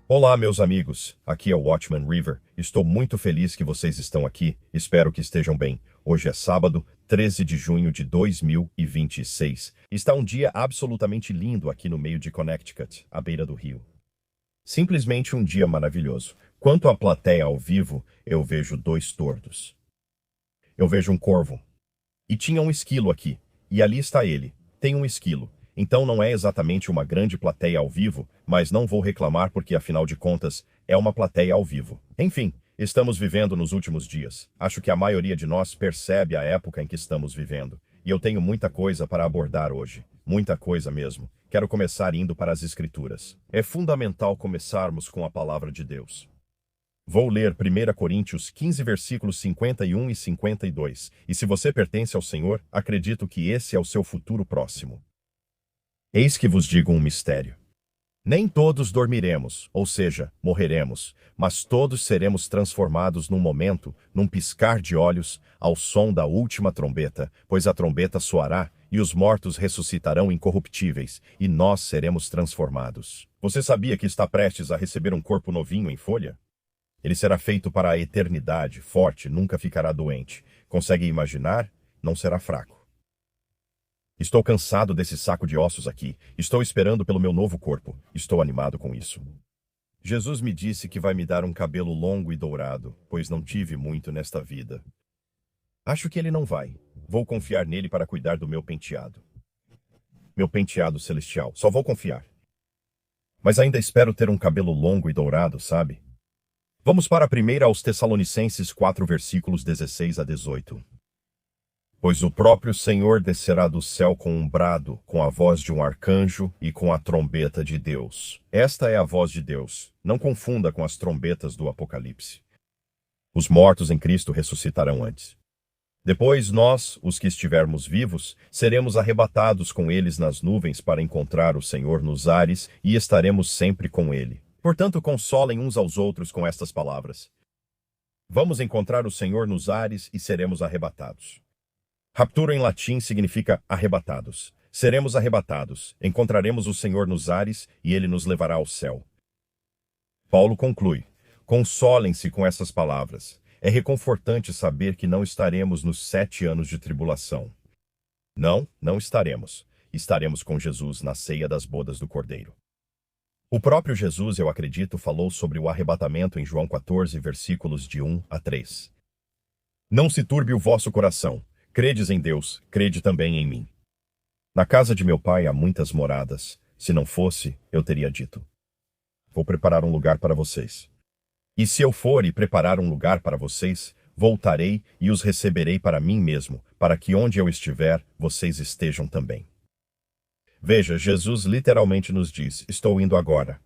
Olá, meus amigos. Aqui é o Watchman River. Estou muito feliz que vocês estão aqui. Espero que estejam bem. Hoje é sábado, 13 de junho de 2026. Está um dia absolutamente lindo aqui no meio de Connecticut, à beira do rio. Simplesmente um dia maravilhoso. Quanto à plateia ao vivo, eu vejo dois tordos. Eu vejo um corvo. E tinha um esquilo aqui. E ali está ele. Tem um esquilo. Então não é exatamente uma grande plateia ao vivo, mas não vou reclamar porque, afinal de contas, é uma plateia ao vivo. Enfim, estamos vivendo nos últimos dias. Acho que a maioria de nós percebe a época em que estamos vivendo. E eu tenho muita coisa para abordar hoje. Muita coisa mesmo. Quero começar indo para as Escrituras. É fundamental começarmos com a palavra de Deus. Vou ler 1 Coríntios 15, versículos 51 e 52. E se você pertence ao Senhor, acredito que esse é o seu futuro próximo. Eis que vos digo um mistério. Nem todos dormiremos, ou seja, morreremos, mas todos seremos transformados num momento, num piscar de olhos, ao som da última trombeta, pois a trombeta soará, e os mortos ressuscitarão incorruptíveis, e nós seremos transformados. Você sabia que está prestes a receber um corpo novinho em folha? Ele será feito para a eternidade, forte, nunca ficará doente. Consegue imaginar? Não será fraco. Estou cansado desse saco de ossos aqui. Estou esperando pelo meu novo corpo. Estou animado com isso. Jesus me disse que vai me dar um cabelo longo e dourado, pois não tive muito nesta vida. Acho que ele não vai. Vou confiar nele para cuidar do meu penteado. Meu penteado celestial. Só vou confiar. Mas ainda espero ter um cabelo longo e dourado, sabe? Vamos para a primeira aos Tessalonicenses 4, versículos 16 a 18. Pois o próprio Senhor descerá do céu com um brado, com a voz de um arcanjo e com a trombeta de Deus. Esta é a voz de Deus. Não confunda com as trombetas do Apocalipse. Os mortos em Cristo ressuscitarão antes. Depois nós, os que estivermos vivos, seremos arrebatados com eles nas nuvens para encontrar o Senhor nos ares e estaremos sempre com ele. Portanto, consolem uns aos outros com estas palavras. Vamos encontrar o Senhor nos ares e seremos arrebatados. Raptura em latim significa arrebatados. Seremos arrebatados, encontraremos o Senhor nos ares e ele nos levará ao céu. Paulo conclui: consolem-se com essas palavras. É reconfortante saber que não estaremos nos 7 anos de tribulação. Não estaremos. Estaremos com Jesus na ceia das bodas do Cordeiro. O próprio Jesus, eu acredito, falou sobre o arrebatamento em João 14, versículos de 1 a 3. Não se turbe o vosso coração. Credes em Deus, crede também em mim. Na casa de meu pai há muitas moradas. Se não fosse, eu teria dito: vou preparar um lugar para vocês. E se eu for e preparar um lugar para vocês, voltarei e os receberei para mim mesmo, para que onde eu estiver, vocês estejam também. Veja, Jesus literalmente nos diz: estou indo agora.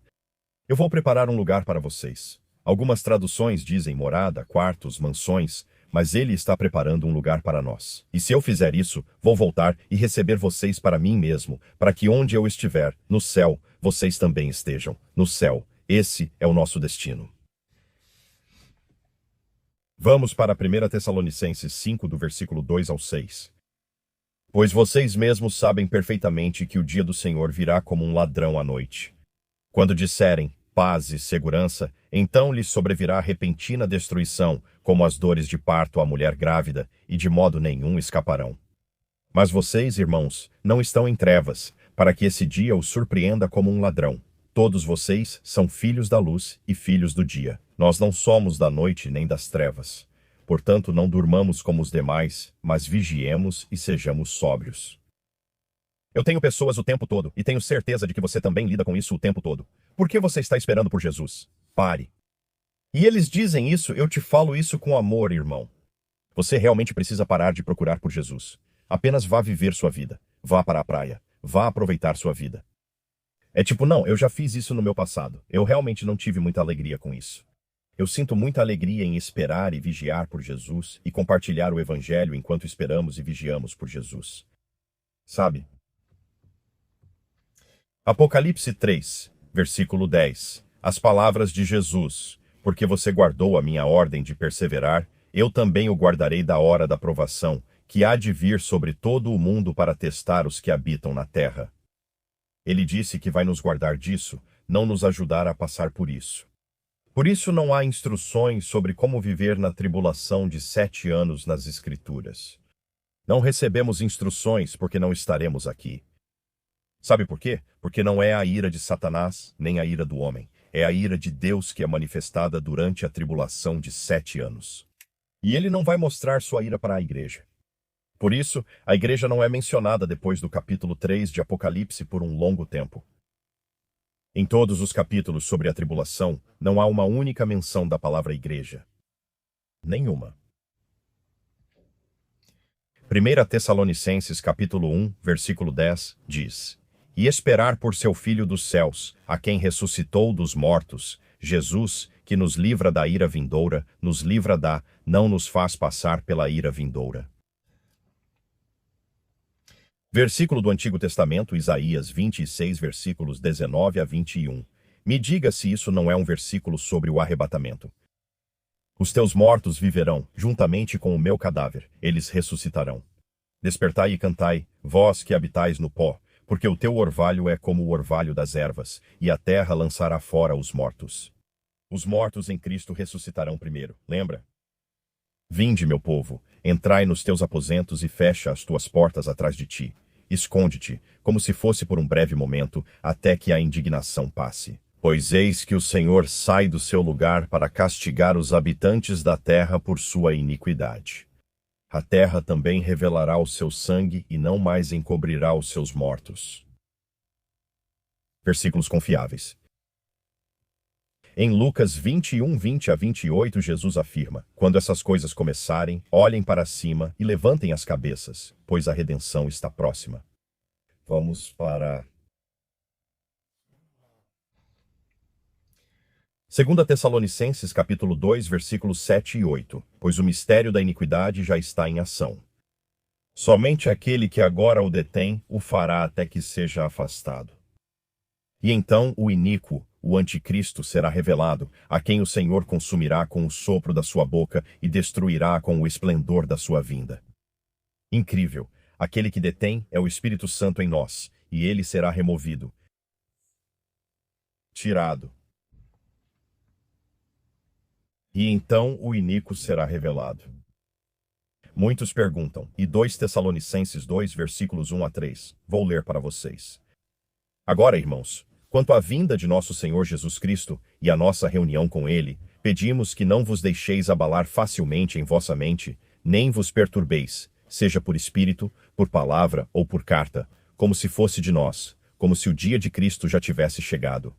Eu vou preparar um lugar para vocês. Algumas traduções dizem morada, quartos, mansões, mas ele está preparando um lugar para nós. E se eu fizer isso, vou voltar e receber vocês para mim mesmo, para que onde eu estiver, no céu, vocês também estejam. No céu. Esse é o nosso destino. Vamos para 1 Tessalonicenses 5, do versículo 2 ao 6. Pois vocês mesmos sabem perfeitamente que o dia do Senhor virá como um ladrão à noite. Quando disserem paz e segurança, então lhes sobrevirá repentina destruição, como as dores de parto à mulher grávida, e de modo nenhum escaparão. Mas vocês, irmãos, não estão em trevas, para que esse dia os surpreenda como um ladrão. Todos vocês são filhos da luz e filhos do dia. Nós não somos da noite nem das trevas. Portanto, não durmamos como os demais, mas vigiemos e sejamos sóbrios. Eu tenho pessoas o tempo todo, e tenho certeza de que você também lida com isso o tempo todo. Por que você está esperando por Jesus? Pare. E eles dizem isso, eu te falo isso com amor, irmão. Você realmente precisa parar de procurar por Jesus. Apenas vá viver sua vida. Vá para a praia. Vá aproveitar sua vida. É tipo, não, eu já fiz isso no meu passado. Eu realmente não tive muita alegria com isso. Eu sinto muita alegria em esperar e vigiar por Jesus e compartilhar o Evangelho enquanto esperamos e vigiamos por Jesus. Sabe? Apocalipse 3, versículo 10. As palavras de Jesus: porque você guardou a minha ordem de perseverar, eu também o guardarei da hora da provação, que há de vir sobre todo o mundo para testar os que habitam na terra. Ele disse que vai nos guardar disso, não nos ajudar a passar por isso. Por isso não há instruções sobre como viver na tribulação de 7 anos nas Escrituras. Não recebemos instruções porque não estaremos aqui. Sabe por quê? Porque não é a ira de Satanás, nem a ira do homem. É a ira de Deus que é manifestada durante a tribulação de 7 anos. E ele não vai mostrar sua ira para a igreja. Por isso, a igreja não é mencionada depois do capítulo 3 de Apocalipse por um longo tempo. Em todos os capítulos sobre a tribulação, não há uma única menção da palavra igreja. Nenhuma. 1 Tessalonicenses capítulo 1, versículo 10, diz: E esperar por seu Filho dos céus, a quem ressuscitou dos mortos, Jesus, que nos livra da ira vindoura, nos livra da, não nos faz passar pela ira vindoura. Versículo do Antigo Testamento, Isaías 26, versículos 19 a 21. Me diga se isso não é um versículo sobre o arrebatamento. Os teus mortos viverão, juntamente com o meu cadáver, eles ressuscitarão. Despertai e cantai, vós que habitais no pó, porque o teu orvalho é como o orvalho das ervas, e a terra lançará fora os mortos. Os mortos em Cristo ressuscitarão primeiro, lembra? Vinde, meu povo, entrai nos teus aposentos e fecha as tuas portas atrás de ti. Esconde-te, como se fosse por um breve momento, até que a indignação passe. Pois eis que o Senhor sai do seu lugar para castigar os habitantes da terra por sua iniquidade. A terra também revelará o seu sangue e não mais encobrirá os seus mortos. Versículos confiáveis. Em Lucas 21, 20 a 28, Jesus afirma: Quando essas coisas começarem, olhem para cima e levantem as cabeças, pois a redenção está próxima. Vamos para 2 Tessalonicenses capítulo 2, versículos 7 e 8. Pois o mistério da iniquidade já está em ação. Somente aquele que agora o detém o fará até que seja afastado. E então o iníquo, o anticristo, será revelado, a quem o Senhor consumirá com o sopro da sua boca e destruirá com o esplendor da sua vinda. Incrível! Aquele que detém é o Espírito Santo em nós, e ele será removido, tirado. E então o iníquo será revelado. Muitos perguntam, e 2 Tessalonicenses 2, versículos 1 a 3. Vou ler para vocês. Agora, irmãos, quanto à vinda de nosso Senhor Jesus Cristo e à nossa reunião com Ele, pedimos que não vos deixeis abalar facilmente em vossa mente, nem vos perturbeis, seja por espírito, por palavra ou por carta, como se fosse de nós, como se o dia de Cristo já tivesse chegado.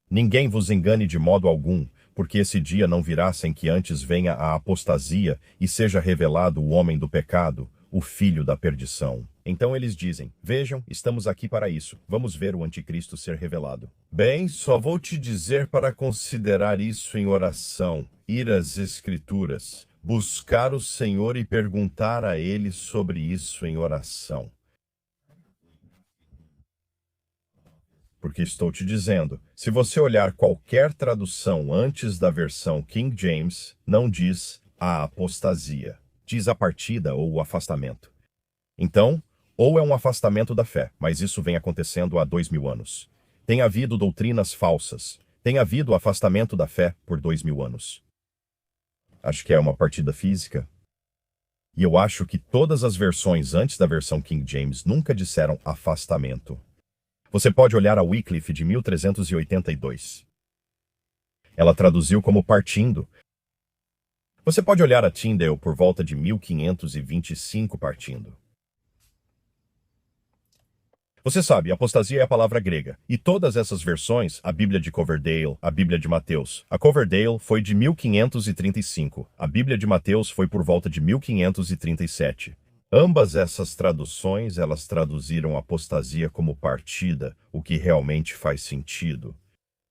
Ninguém vos engane de modo algum, porque esse dia não virá sem que antes venha a apostasia e seja revelado o homem do pecado, o filho da perdição. Então eles dizem: Vejam, estamos aqui para isso. Vamos ver o anticristo ser revelado. Bem, só vou te dizer para considerar isso em oração, ir às Escrituras, buscar o Senhor e perguntar a Ele sobre isso em oração. Porque estou te dizendo, se você olhar qualquer tradução antes da versão King James, não diz a apostasia, diz a partida ou o afastamento. Então, ou é um afastamento da fé, mas isso vem acontecendo há 2000 anos. Tem havido doutrinas falsas, tem havido afastamento da fé por 2000 anos. Acho que é uma partida física. E eu acho que todas as versões antes da versão King James nunca disseram afastamento. Você pode olhar a Wycliffe de 1382. Ela traduziu como partindo. Você pode olhar a Tyndale por volta de 1525 partindo. Você sabe, apostasia é a palavra grega. E todas essas versões, a Bíblia de Coverdale, a Bíblia de Mateus. A Coverdale foi de 1535. A Bíblia de Mateus foi por volta de 1537. Ambas essas traduções, elas traduziram apostasia como partida, o que realmente faz sentido.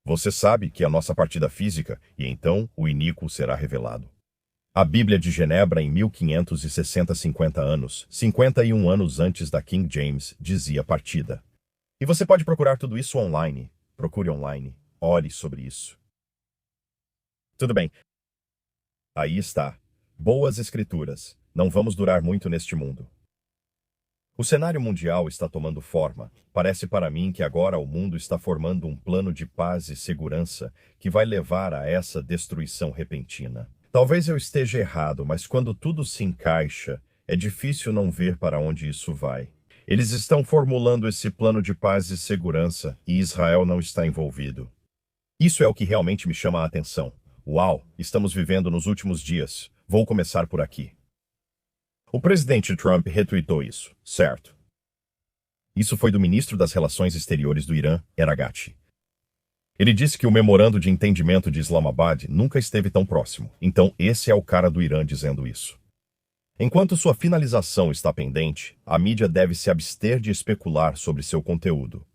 Você sabe que é a nossa partida física, e então o iníquo será revelado. A Bíblia de Genebra, em 1560, 50 anos, 51 anos antes da King James, dizia partida. E você pode procurar tudo isso online. Procure online. Ore sobre isso. Tudo bem. Aí está. Boas escrituras. Não vamos durar muito neste mundo. O cenário mundial está tomando forma. Parece para mim que agora o mundo está formando um plano de paz e segurança que vai levar a essa destruição repentina. Talvez eu esteja errado, mas quando tudo se encaixa, é difícil não ver para onde isso vai. Eles estão formulando esse plano de paz e segurança e Israel não está envolvido. Isso é o que realmente me chama a atenção. Uau, estamos vivendo nos últimos dias. Vou começar por aqui. O presidente Trump retweetou isso, certo? Isso foi do ministro das Relações Exteriores do Irã, Aragati. Ele disse que o memorando de entendimento de Islamabad nunca esteve tão próximo. Então esse é o cara do Irã dizendo isso. Enquanto sua finalização está pendente, a mídia deve se abster de especular sobre seu conteúdo.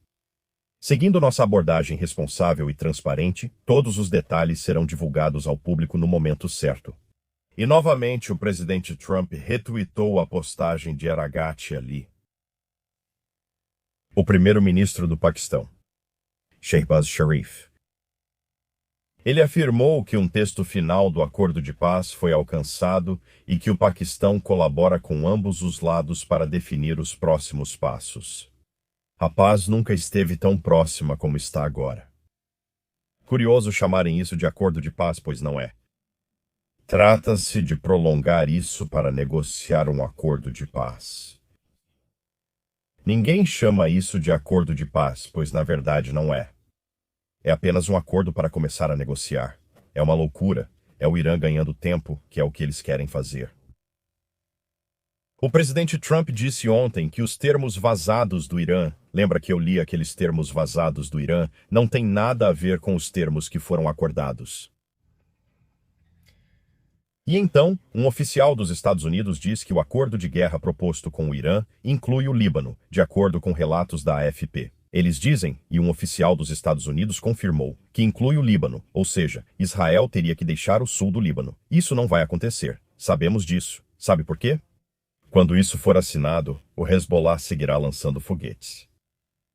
Seguindo nossa abordagem responsável e transparente, todos os detalhes serão divulgados ao público no momento certo. E novamente o presidente Trump retweetou a postagem de Aragati ali. O primeiro-ministro do Paquistão, Shehbaz Sharif. Ele afirmou que um texto final do acordo de paz foi alcançado e que o Paquistão colabora com ambos os lados para definir os próximos passos. A paz nunca esteve tão próxima como está agora. Curioso chamarem isso de acordo de paz, pois não é. Trata-se de prolongar isso para negociar um acordo de paz. Ninguém chama isso de acordo de paz, pois na verdade não é. É apenas um acordo para começar a negociar. É uma loucura. É o Irã ganhando tempo, que é o que eles querem fazer. O presidente Trump disse ontem que os termos vazados do Irã, lembra que eu li aqueles termos vazados do Irã, não tem nada a ver com os termos que foram acordados. E então, um oficial dos Estados Unidos diz que o acordo de guerra proposto com o Irã inclui o Líbano, de acordo com relatos da AFP. Eles dizem, e um oficial dos Estados Unidos confirmou, que inclui o Líbano, ou seja, Israel teria que deixar o sul do Líbano. Isso não vai acontecer. Sabemos disso. Sabe por quê? Quando isso for assinado, o Hezbollah seguirá lançando foguetes.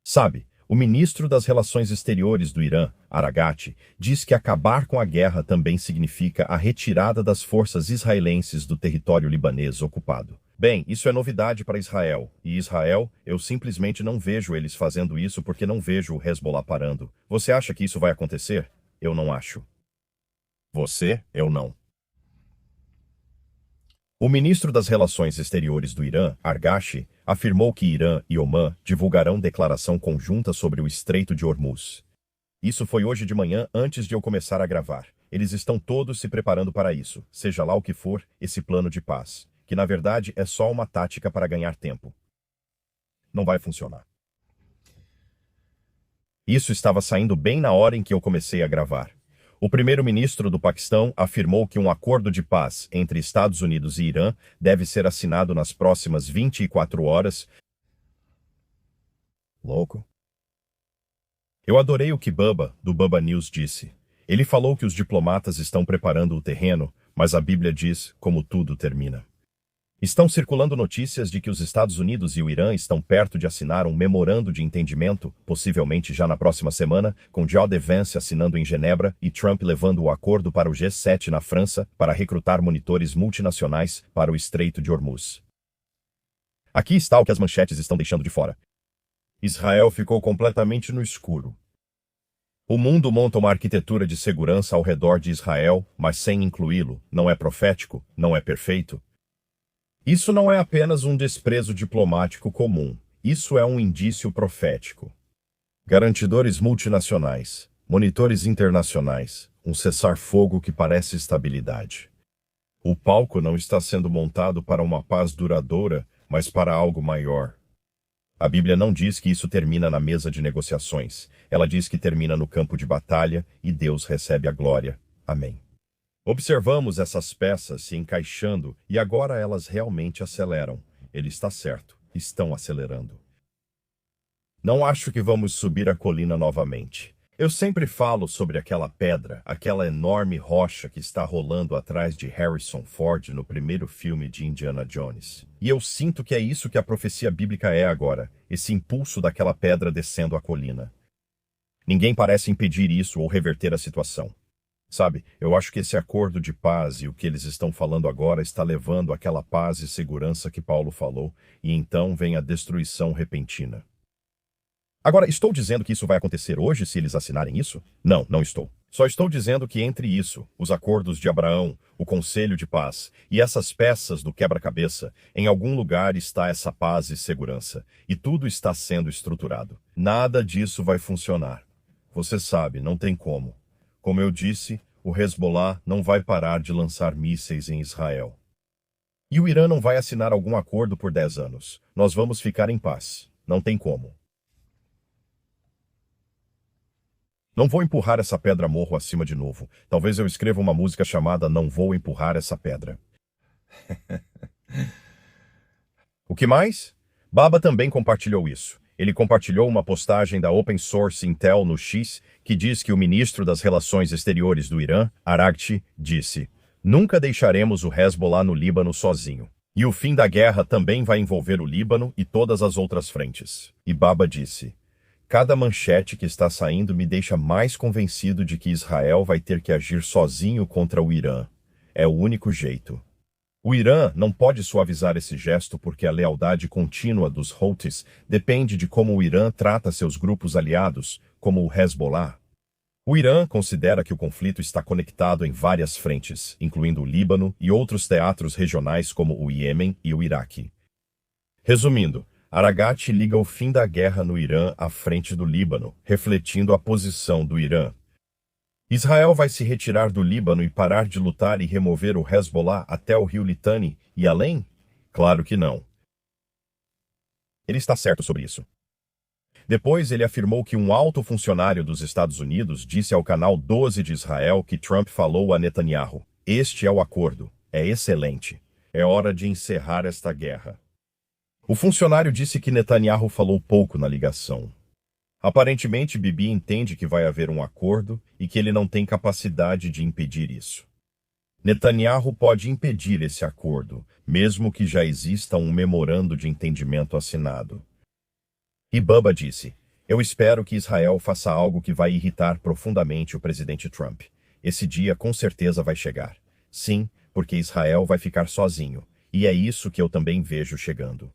Sabe, o ministro das Relações Exteriores do Irã, Aragati, diz que acabar com a guerra também significa a retirada das forças israelenses do território libanês ocupado. Bem, isso é novidade para Israel. E Israel, eu simplesmente não vejo eles fazendo isso porque não vejo o Hezbollah parando. Você acha que isso vai acontecer? Eu não acho. Você? Eu não. O ministro das Relações Exteriores do Irã, Arghachi, afirmou que Irã e Omã divulgarão declaração conjunta sobre o Estreito de Hormuz. Isso foi hoje de manhã antes de eu começar a gravar. Eles estão todos se preparando para isso, seja lá o que for, esse plano de paz, que na verdade é só uma tática para ganhar tempo. Não vai funcionar. Isso estava saindo bem na hora em que eu comecei a gravar. O primeiro-ministro do Paquistão afirmou que um acordo de paz entre Estados Unidos e Irã deve ser assinado nas próximas 24 horas. Louco. Eu adorei o que Bubba, do Bubba News, disse. Ele falou que os diplomatas estão preparando o terreno, mas a Bíblia diz como tudo termina. Estão circulando notícias de que os Estados Unidos e o Irã estão perto de assinar um memorando de entendimento, possivelmente já na próxima semana, com J.D. Vance assinando em Genebra e Trump levando o acordo para o G7 na França para recrutar monitores multinacionais para o Estreito de Hormuz. Aqui está o que as manchetes estão deixando de fora. Israel ficou completamente no escuro. O mundo monta uma arquitetura de segurança ao redor de Israel, mas sem incluí-lo. Não é profético, não é perfeito. Isso não é apenas um desprezo diplomático comum. Isso é um indício profético. Garantidores multinacionais, monitores internacionais, um cessar-fogo que parece estabilidade. O palco não está sendo montado para uma paz duradoura, mas para algo maior. A Bíblia não diz que isso termina na mesa de negociações. Ela diz que termina no campo de batalha e Deus recebe a glória. Amém. Observamos essas peças se encaixando e agora elas realmente aceleram. Ele está certo, estão acelerando. Não acho que vamos subir a colina novamente. Eu sempre falo sobre aquela pedra, aquela enorme rocha que está rolando atrás de Harrison Ford no primeiro filme de Indiana Jones. E eu sinto que é isso que a profecia bíblica é agora, esse impulso daquela pedra descendo a colina. Ninguém parece impedir isso ou reverter a situação. Sabe, eu acho que esse acordo de paz e o que eles estão falando agora está levando àquela paz e segurança que Paulo falou, e então vem a destruição repentina. Agora, estou dizendo que isso vai acontecer hoje se eles assinarem isso? Não, não estou. Só estou dizendo que entre isso, os acordos de Abraão, o conselho de paz e essas peças do quebra-cabeça, em algum lugar está essa paz e segurança, e tudo está sendo estruturado. Nada disso vai funcionar. Você sabe, não tem como. Como eu disse, o Hezbollah não vai parar de lançar mísseis em Israel. E o Irã não vai assinar algum acordo por 10 anos. Nós vamos ficar em paz. Não tem como. Não vou empurrar essa pedra morro acima de novo. Talvez eu escreva uma música chamada Não Vou Empurrar Essa Pedra. O que mais? Baba também compartilhou isso. Ele compartilhou uma postagem da Open Source Intel no X que diz que o ministro das Relações Exteriores do Irã, Araghchi, disse: "Nunca deixaremos o Hezbollah no Líbano sozinho. E o fim da guerra também vai envolver o Líbano e todas as outras frentes." E Baba disse: "Cada manchete que está saindo me deixa mais convencido de que Israel vai ter que agir sozinho contra o Irã. É o único jeito." O Irã não pode suavizar esse gesto porque a lealdade contínua dos Houthis depende de como o Irã trata seus grupos aliados, como o Hezbollah. O Irã considera que o conflito está conectado em várias frentes, incluindo o Líbano e outros teatros regionais como o Iêmen e o Iraque. Resumindo, Araghchi liga o fim da guerra no Irã à frente do Líbano, refletindo a posição do Irã. Israel vai se retirar do Líbano e parar de lutar e remover o Hezbollah até o rio Litani e além? Claro que não. Ele está certo sobre isso. Depois, ele afirmou que um alto funcionário dos Estados Unidos disse ao canal 12 de Israel que Trump falou a Netanyahu: "Este é o acordo. É excelente. É hora de encerrar esta guerra." O funcionário disse que Netanyahu falou pouco na ligação. Aparentemente, Bibi entende que vai haver um acordo e que ele não tem capacidade de impedir isso. Netanyahu pode impedir esse acordo, mesmo que já exista um memorando de entendimento assinado. E Baba disse: "Eu espero que Israel faça algo que vai irritar profundamente o presidente Trump. Esse dia com certeza vai chegar. Sim, porque Israel vai ficar sozinho, e é isso que eu também vejo chegando."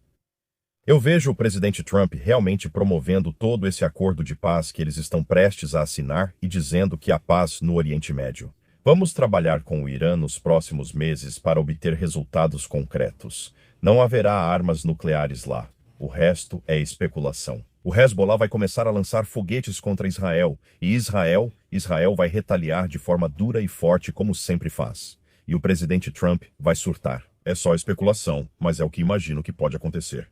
Eu vejo o presidente Trump realmente promovendo todo esse acordo de paz que eles estão prestes a assinar e dizendo que há paz no Oriente Médio. Vamos trabalhar com o Irã nos próximos meses para obter resultados concretos. Não haverá armas nucleares lá. O resto é especulação. O Hezbollah vai começar a lançar foguetes contra Israel, e Israel vai retaliar de forma dura e forte como sempre faz. E o presidente Trump vai surtar. É só especulação, mas é o que imagino que pode acontecer.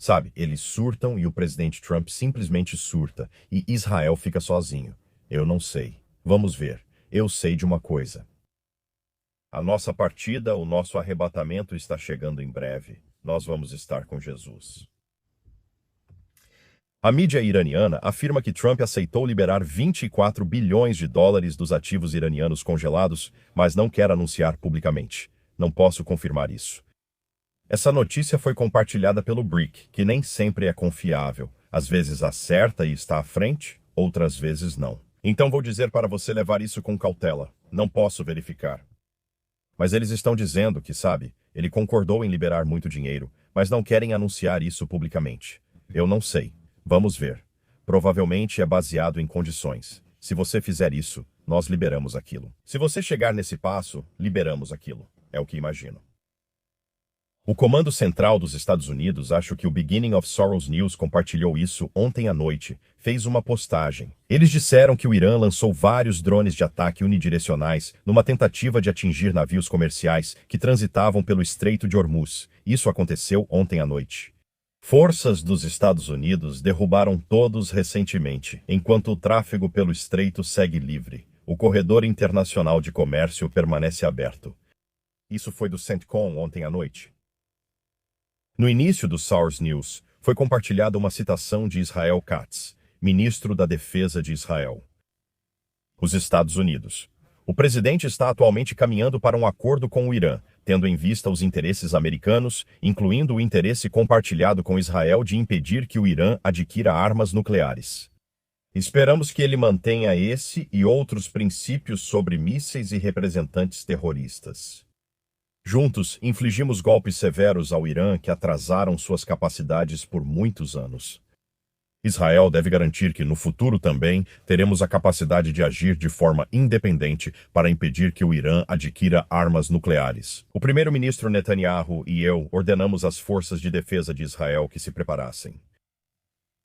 Sabe, eles surtam e o presidente Trump simplesmente surta e Israel fica sozinho. Eu não sei. Vamos ver. Eu sei de uma coisa. A nossa partida, o nosso arrebatamento está chegando em breve. Nós vamos estar com Jesus. A mídia iraniana afirma que Trump aceitou liberar 24 bilhões de dólares dos ativos iranianos congelados, mas não quer anunciar publicamente. Não posso confirmar isso. Essa notícia foi compartilhada pelo Brick, que nem sempre é confiável. Às vezes acerta e está à frente, outras vezes não. Então vou dizer para você levar isso com cautela. Não posso verificar. Mas eles estão dizendo que, sabe, ele concordou em liberar muito dinheiro, mas não querem anunciar isso publicamente. Eu não sei. Vamos ver. Provavelmente é baseado em condições. Se você fizer isso, nós liberamos aquilo. Se você chegar nesse passo, liberamos aquilo. É o que imagino. O Comando Central dos Estados Unidos, acho que o Beginning of Sorrows News compartilhou isso ontem à noite, fez uma postagem. Eles disseram que o Irã lançou vários drones de ataque unidirecionais numa tentativa de atingir navios comerciais que transitavam pelo Estreito de Hormuz. Isso aconteceu ontem à noite. Forças dos Estados Unidos derrubaram todos recentemente, enquanto o tráfego pelo estreito segue livre. O corredor internacional de comércio permanece aberto. Isso foi do CENTCOM ontem à noite. No início do Source News, foi compartilhada uma citação de Israel Katz, ministro da Defesa de Israel. Os Estados Unidos. O presidente está atualmente caminhando para um acordo com o Irã, tendo em vista os interesses americanos, incluindo o interesse compartilhado com Israel de impedir que o Irã adquira armas nucleares. Esperamos que ele mantenha esse e outros princípios sobre mísseis e representantes terroristas. Juntos, infligimos golpes severos ao Irã que atrasaram suas capacidades por muitos anos. Israel deve garantir que, no futuro também, teremos a capacidade de agir de forma independente para impedir que o Irã adquira armas nucleares. O primeiro-ministro Netanyahu e eu ordenamos às forças de defesa de Israel que se preparassem.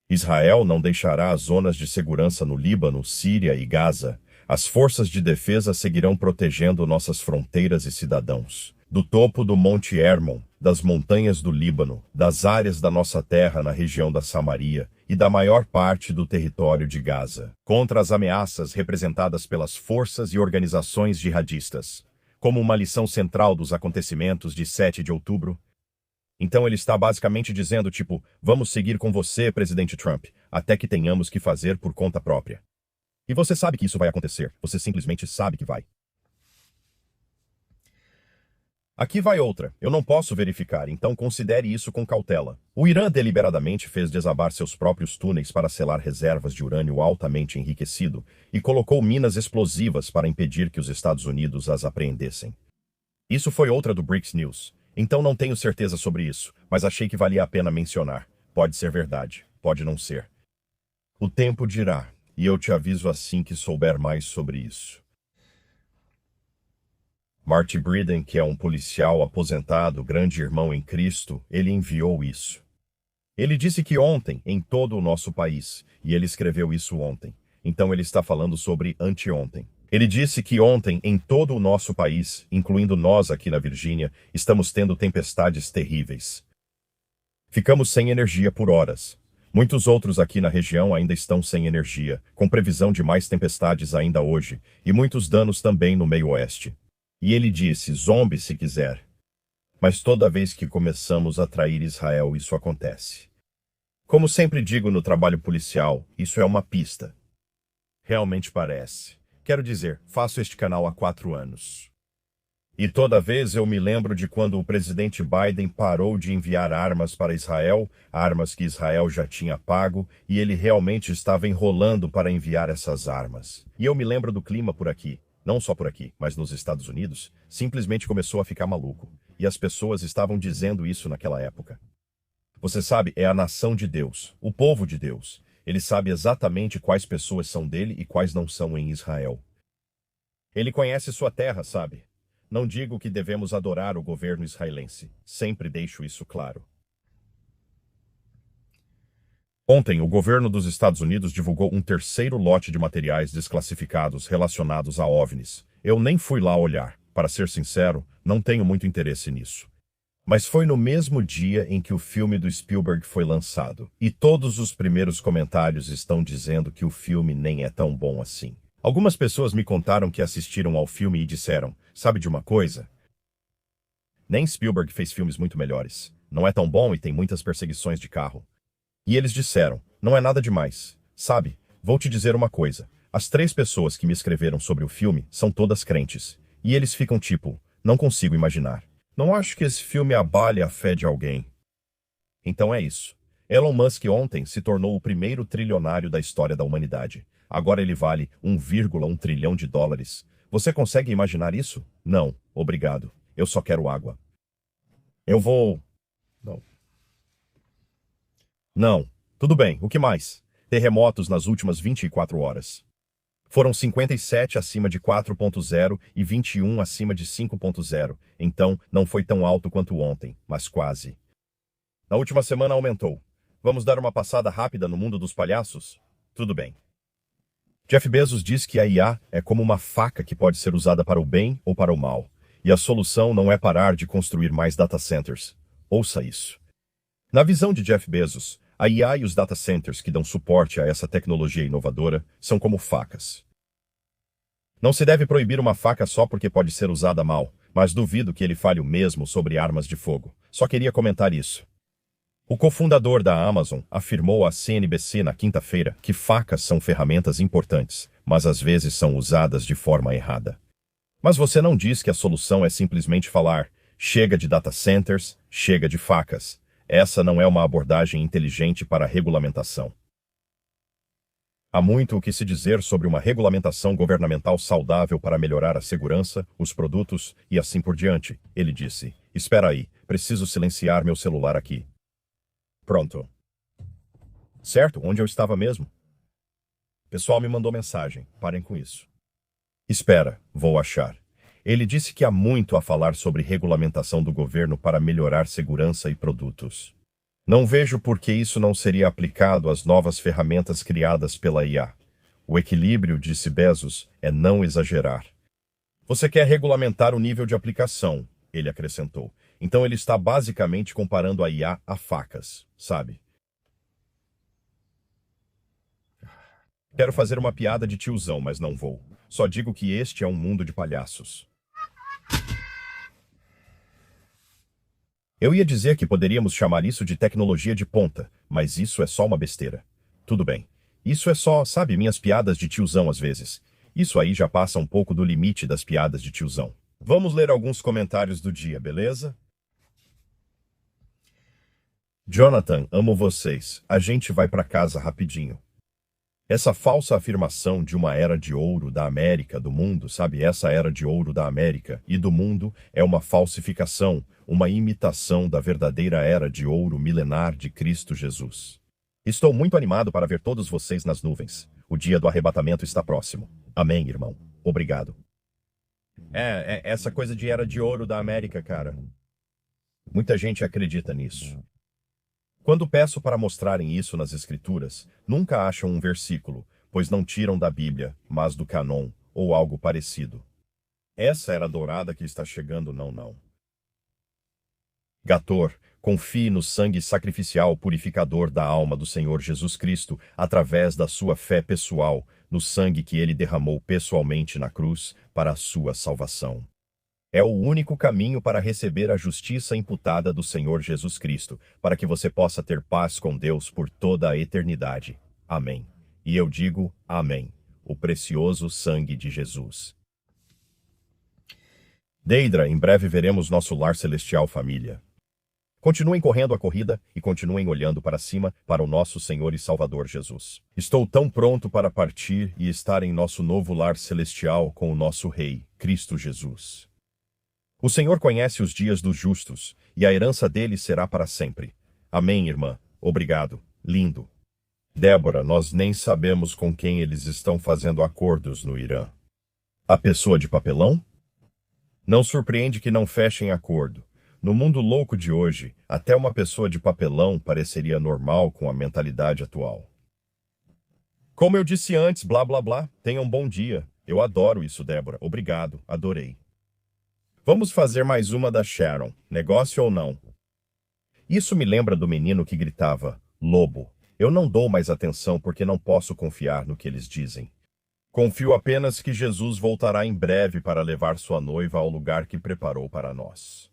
Israel não deixará as zonas de segurança no Líbano, Síria e Gaza. As forças de defesa seguirão protegendo nossas fronteiras e cidadãos. Do topo do Monte Hermon, das montanhas do Líbano, das áreas da nossa terra na região da Samaria e da maior parte do território de Gaza, contra as ameaças representadas pelas forças e organizações jihadistas, como uma lição central dos acontecimentos de 7 de outubro. Então ele está basicamente dizendo, tipo, vamos seguir com você, presidente Trump, até que tenhamos que fazer por conta própria. E você sabe que isso vai acontecer, você simplesmente sabe que vai. Aqui vai outra. Eu não posso verificar, então considere isso com cautela. O Irã deliberadamente fez desabar seus próprios túneis para selar reservas de urânio altamente enriquecido e colocou minas explosivas para impedir que os Estados Unidos as apreendessem. Isso foi outra do BRICS News. Então não tenho certeza sobre isso, mas achei que valia a pena mencionar. Pode ser verdade, pode não ser. O tempo dirá, e eu te aviso assim que souber mais sobre isso. Marty Briden, que é um policial aposentado, grande irmão em Cristo, ele enviou isso. Ele disse que ontem, em todo o nosso país, e ele escreveu isso ontem, então ele está falando sobre anteontem. Ele disse que ontem, em todo o nosso país, incluindo nós aqui na Virgínia, estamos tendo tempestades terríveis. Ficamos sem energia por horas. Muitos outros aqui na região ainda estão sem energia, com previsão de mais tempestades ainda hoje, e muitos danos também no meio oeste. E ele disse, zombe se quiser. Mas toda vez que começamos a trair Israel, isso acontece. Como sempre digo no trabalho policial, isso é uma pista. Realmente parece. Quero dizer, faço este canal há 4 anos. E toda vez eu me lembro de quando o presidente Biden parou de enviar armas para Israel, armas que Israel já tinha pago, e ele realmente estava enrolando para enviar essas armas. E eu me lembro do clima por aqui. Não só por aqui, mas nos Estados Unidos, simplesmente começou a ficar maluco. E as pessoas estavam dizendo isso naquela época. Você sabe, é a nação de Deus, o povo de Deus. Ele sabe exatamente quais pessoas são dele e quais não são em Israel. Ele conhece sua terra, sabe? Não digo que devemos adorar o governo israelense. Sempre deixo isso claro. Ontem, o governo dos Estados Unidos divulgou um terceiro lote de materiais desclassificados relacionados a OVNIs. Eu nem fui lá olhar. Para ser sincero, não tenho muito interesse nisso. Mas foi no mesmo dia em que o filme do Spielberg foi lançado. E todos os primeiros comentários estão dizendo que o filme nem é tão bom assim. Algumas pessoas me contaram que assistiram ao filme e disseram, sabe de uma coisa? Nem Spielberg fez filmes muito melhores. Não é tão bom e tem muitas perseguições de carro. E eles disseram, não é nada demais. Sabe, vou te dizer uma coisa. As 3 pessoas que me escreveram sobre o filme são todas crentes. E eles ficam tipo, não consigo imaginar. Não acho que esse filme abale a fé de alguém. Então é isso. Elon Musk ontem se tornou o primeiro trilionário da história da humanidade. Agora ele vale 1,1 trilhão de dólares. Você consegue imaginar isso? Não, obrigado. Eu só quero água. Eu vou... Não. Tudo bem, o que mais? Terremotos nas últimas 24 horas. Foram 57 acima de 4.0 e 21 acima de 5.0, então não foi tão alto quanto ontem, mas quase. Na última semana aumentou. Vamos dar uma passada rápida no mundo dos palhaços? Tudo bem. Jeff Bezos diz que a IA é como uma faca que pode ser usada para o bem ou para o mal, e a solução não é parar de construir mais data centers. Ouça isso. Na visão de Jeff Bezos, a IA e os data centers que dão suporte a essa tecnologia inovadora são como facas. Não se deve proibir uma faca só porque pode ser usada mal, mas duvido que ele fale o mesmo sobre armas de fogo. Só queria comentar isso. O cofundador da Amazon afirmou à CNBC na quinta-feira que facas são ferramentas importantes, mas às vezes são usadas de forma errada. Mas você não diz que a solução é simplesmente falar, chega de data centers, chega de facas. Essa não é uma abordagem inteligente para a regulamentação. Há muito o que se dizer sobre uma regulamentação governamental saudável para melhorar a segurança, os produtos e assim por diante. Ele disse: Espera aí, preciso silenciar meu celular aqui. Pronto. Certo, onde eu estava mesmo? O pessoal me mandou mensagem. Parem com isso. Espera, vou achar. Ele disse que há muito a falar sobre regulamentação do governo para melhorar segurança e produtos. Não vejo por que isso não seria aplicado às novas ferramentas criadas pela IA. O equilíbrio, disse Bezos, é não exagerar. Você quer regulamentar o nível de aplicação, ele acrescentou. Então ele está basicamente comparando a IA a facas, sabe? Quero fazer uma piada de tiozão, mas não vou. Só digo que este é um mundo de palhaços. Eu ia dizer que poderíamos chamar isso de tecnologia de ponta, mas isso é só uma besteira. Tudo bem. Isso é só, sabe, minhas piadas de tiozão às vezes. Isso aí já passa um pouco do limite das piadas de tiozão. Vamos ler alguns comentários do dia, beleza? Jonathan, amo vocês. A gente vai pra casa rapidinho. Essa falsa afirmação de uma era de ouro da América, do mundo, sabe? Essa era de ouro da América e do mundo é uma falsificação, uma imitação da verdadeira era de ouro milenar de Cristo Jesus. Estou muito animado para ver todos vocês nas nuvens. O dia do arrebatamento está próximo. Amém, irmão. Obrigado. Essa coisa de era de ouro da América, cara. Muita gente acredita nisso. Quando peço para mostrarem isso nas Escrituras, nunca acham um versículo, pois não tiram da Bíblia, mas do Canon, ou algo parecido. Essa era a dourada que está chegando, não. Gator, confie no sangue sacrificial purificador da alma do Senhor Jesus Cristo, através da sua fé pessoal, no sangue que ele derramou pessoalmente na cruz para a sua salvação. É o único caminho para receber a justiça imputada do Senhor Jesus Cristo, para que você possa ter paz com Deus por toda a eternidade. Amém. E eu digo amém. O precioso sangue de Jesus. Deidra, em breve veremos nosso lar celestial, família. Continuem correndo a corrida e continuem olhando para cima para o nosso Senhor e Salvador Jesus. Estou tão pronto para partir e estar em nosso novo lar celestial com o nosso Rei, Cristo Jesus. O Senhor conhece os dias dos justos, e a herança deles será para sempre. Amém, irmã. Obrigado. Lindo. Débora, nós nem sabemos com quem eles estão fazendo acordos no Irã. A pessoa de papelão? Não surpreende que não fechem acordo. No mundo louco de hoje, até uma pessoa de papelão pareceria normal com a mentalidade atual. Como eu disse antes, blá blá blá, tenha um bom dia. Eu adoro isso, Débora. Obrigado. Adorei. Vamos fazer mais uma da Sharon, negócio ou não? Isso me lembra do menino que gritava, lobo. Eu não dou mais atenção porque não posso confiar no que eles dizem. Confio apenas que Jesus voltará em breve para levar sua noiva ao lugar que preparou para nós.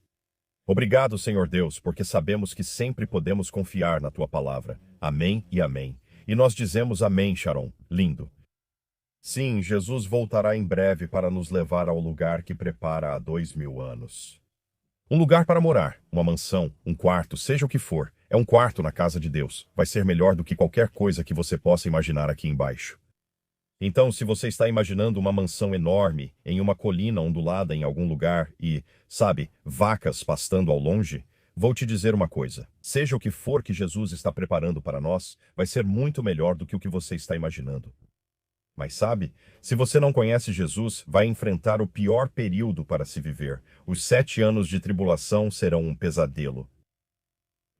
Obrigado, Senhor Deus, porque sabemos que sempre podemos confiar na tua palavra. Amém e amém. E nós dizemos amém, Sharon. Lindo. Sim, Jesus voltará em breve para nos levar ao lugar que prepara há 2000 anos. Um lugar para morar, uma mansão, um quarto, seja o que for. É um quarto na casa de Deus. Vai ser melhor do que qualquer coisa que você possa imaginar aqui embaixo. Então, se você está imaginando uma mansão enorme, em uma colina ondulada em algum lugar e, sabe, vacas pastando ao longe, vou te dizer uma coisa. Seja o que for que Jesus está preparando para nós, vai ser muito melhor do que o que você está imaginando. Mas sabe, se você não conhece Jesus, vai enfrentar o pior período para se viver. Os 7 anos de tribulação serão um pesadelo.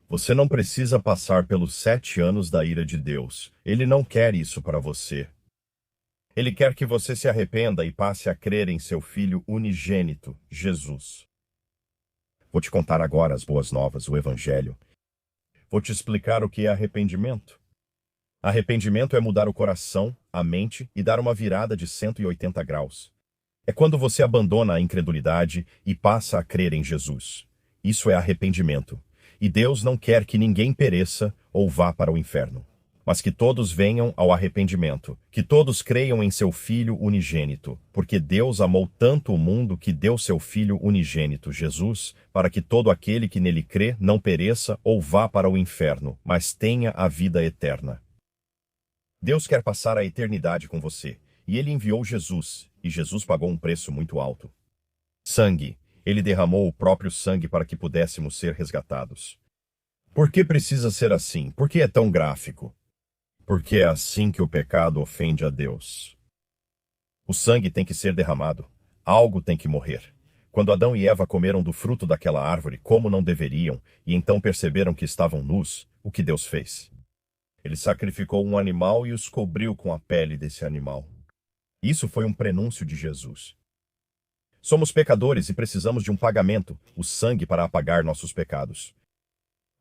Você não precisa passar pelos 7 anos da ira de Deus. Ele não quer isso para você. Ele quer que você se arrependa e passe a crer em seu Filho unigênito, Jesus. Vou te contar agora as boas novas, o Evangelho. Vou te explicar o que é arrependimento. Arrependimento é mudar o coração, a mente e dar uma virada de 180 graus. É quando você abandona a incredulidade e passa a crer em Jesus. Isso é arrependimento. E Deus não quer que ninguém pereça ou vá para o inferno, mas que todos venham ao arrependimento, que todos creiam em seu Filho unigênito, porque Deus amou tanto o mundo que deu seu Filho unigênito, Jesus, para que todo aquele que nele crê não pereça ou vá para o inferno, mas tenha a vida eterna. Deus quer passar a eternidade com você, e ele enviou Jesus, e Jesus pagou um preço muito alto. Sangue. Ele derramou o próprio sangue para que pudéssemos ser resgatados. Por que precisa ser assim? Por que é tão gráfico? Porque é assim que o pecado ofende a Deus. O sangue tem que ser derramado. Algo tem que morrer. Quando Adão e Eva comeram do fruto daquela árvore como não deveriam, e então perceberam que estavam nus, o que Deus fez? Ele sacrificou um animal e os cobriu com a pele desse animal. Isso foi um prenúncio de Jesus. Somos pecadores e precisamos de um pagamento, o sangue para apagar nossos pecados.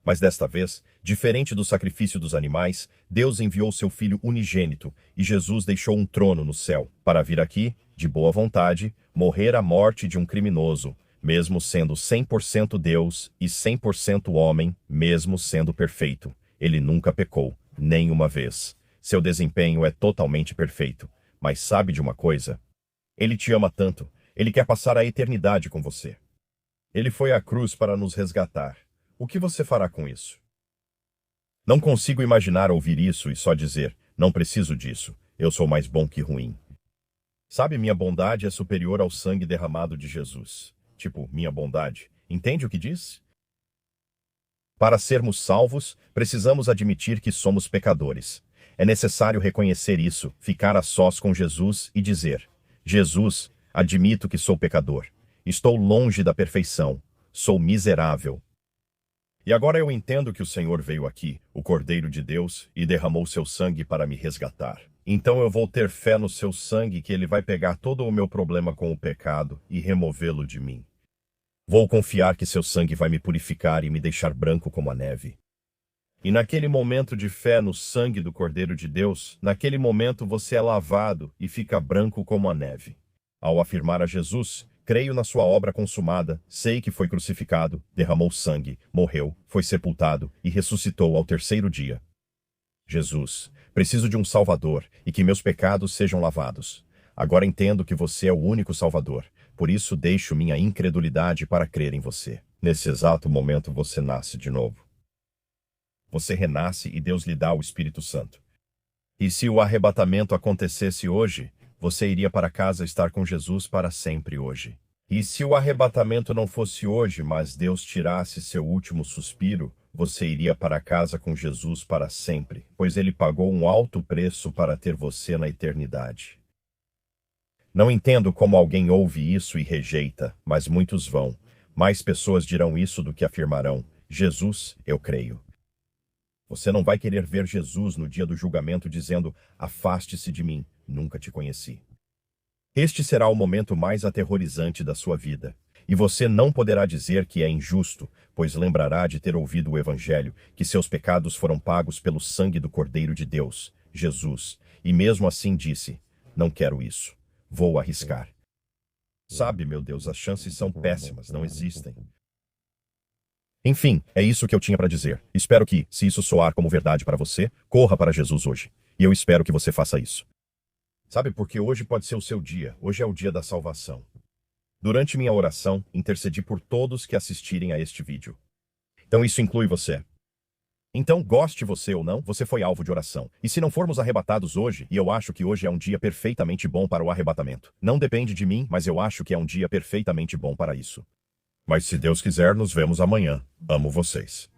Mas desta vez, diferente do sacrifício dos animais, Deus enviou seu Filho unigênito, e Jesus deixou um trono no céu, para vir aqui, de boa vontade, morrer a morte de um criminoso, mesmo sendo 100% Deus e 100% homem, mesmo sendo perfeito. Ele nunca pecou, nem uma vez. Seu desempenho é totalmente perfeito. Mas sabe de uma coisa? Ele te ama tanto, ele quer passar a eternidade com você. Ele foi à cruz para nos resgatar. O que você fará com isso? Não consigo imaginar ouvir isso e só dizer, não preciso disso, eu sou mais bom que ruim. Sabe, minha bondade é superior ao sangue derramado de Jesus. Tipo, minha bondade. Entende o que diz? Para sermos salvos, precisamos admitir que somos pecadores. É necessário reconhecer isso, ficar a sós com Jesus e dizer, Jesus, admito que sou pecador. Estou longe da perfeição. Sou miserável. E agora eu entendo que o Senhor veio aqui, o Cordeiro de Deus, e derramou seu sangue para me resgatar. Então eu vou ter fé no seu sangue que ele vai pegar todo o meu problema com o pecado e removê-lo de mim. Vou confiar que seu sangue vai me purificar e me deixar branco como a neve. E naquele momento de fé no sangue do Cordeiro de Deus, naquele momento você é lavado e fica branco como a neve. Ao afirmar a Jesus, creio na sua obra consumada, sei que foi crucificado, derramou sangue, morreu, foi sepultado e ressuscitou ao terceiro dia. Jesus, preciso de um Salvador e que meus pecados sejam lavados. Agora entendo que você é o único Salvador, por isso deixo minha incredulidade para crer em você. Nesse exato momento você nasce de novo. Você renasce e Deus lhe dá o Espírito Santo. E se o arrebatamento acontecesse hoje, você iria para casa estar com Jesus para sempre hoje. E se o arrebatamento não fosse hoje, mas Deus tirasse seu último suspiro, você iria para casa com Jesus para sempre, pois ele pagou um alto preço para ter você na eternidade. Não entendo como alguém ouve isso e rejeita, mas muitos vão. Mais pessoas dirão isso do que afirmarão, Jesus, eu creio. Você não vai querer ver Jesus no dia do julgamento dizendo, afaste-se de mim, nunca te conheci. Este será o momento mais aterrorizante da sua vida. E você não poderá dizer que é injusto, pois lembrará de ter ouvido o Evangelho, que seus pecados foram pagos pelo sangue do Cordeiro de Deus, Jesus, e mesmo assim disse, não quero isso, vou arriscar. Sabe, meu Deus, as chances são péssimas, não existem. Enfim, é isso que eu tinha para dizer. Espero que, se isso soar como verdade para você, corra para Jesus hoje. E eu espero que você faça isso. Sabe, porque hoje pode ser o seu dia, hoje é o dia da salvação. Durante minha oração, intercedi por todos que assistirem a este vídeo. Então isso inclui você. Então, goste você ou não, você foi alvo de oração. E se não formos arrebatados hoje, e eu acho que hoje é um dia perfeitamente bom para o arrebatamento. Não depende de mim, mas eu acho que é um dia perfeitamente bom para isso. Mas se Deus quiser, nos vemos amanhã. Amo vocês.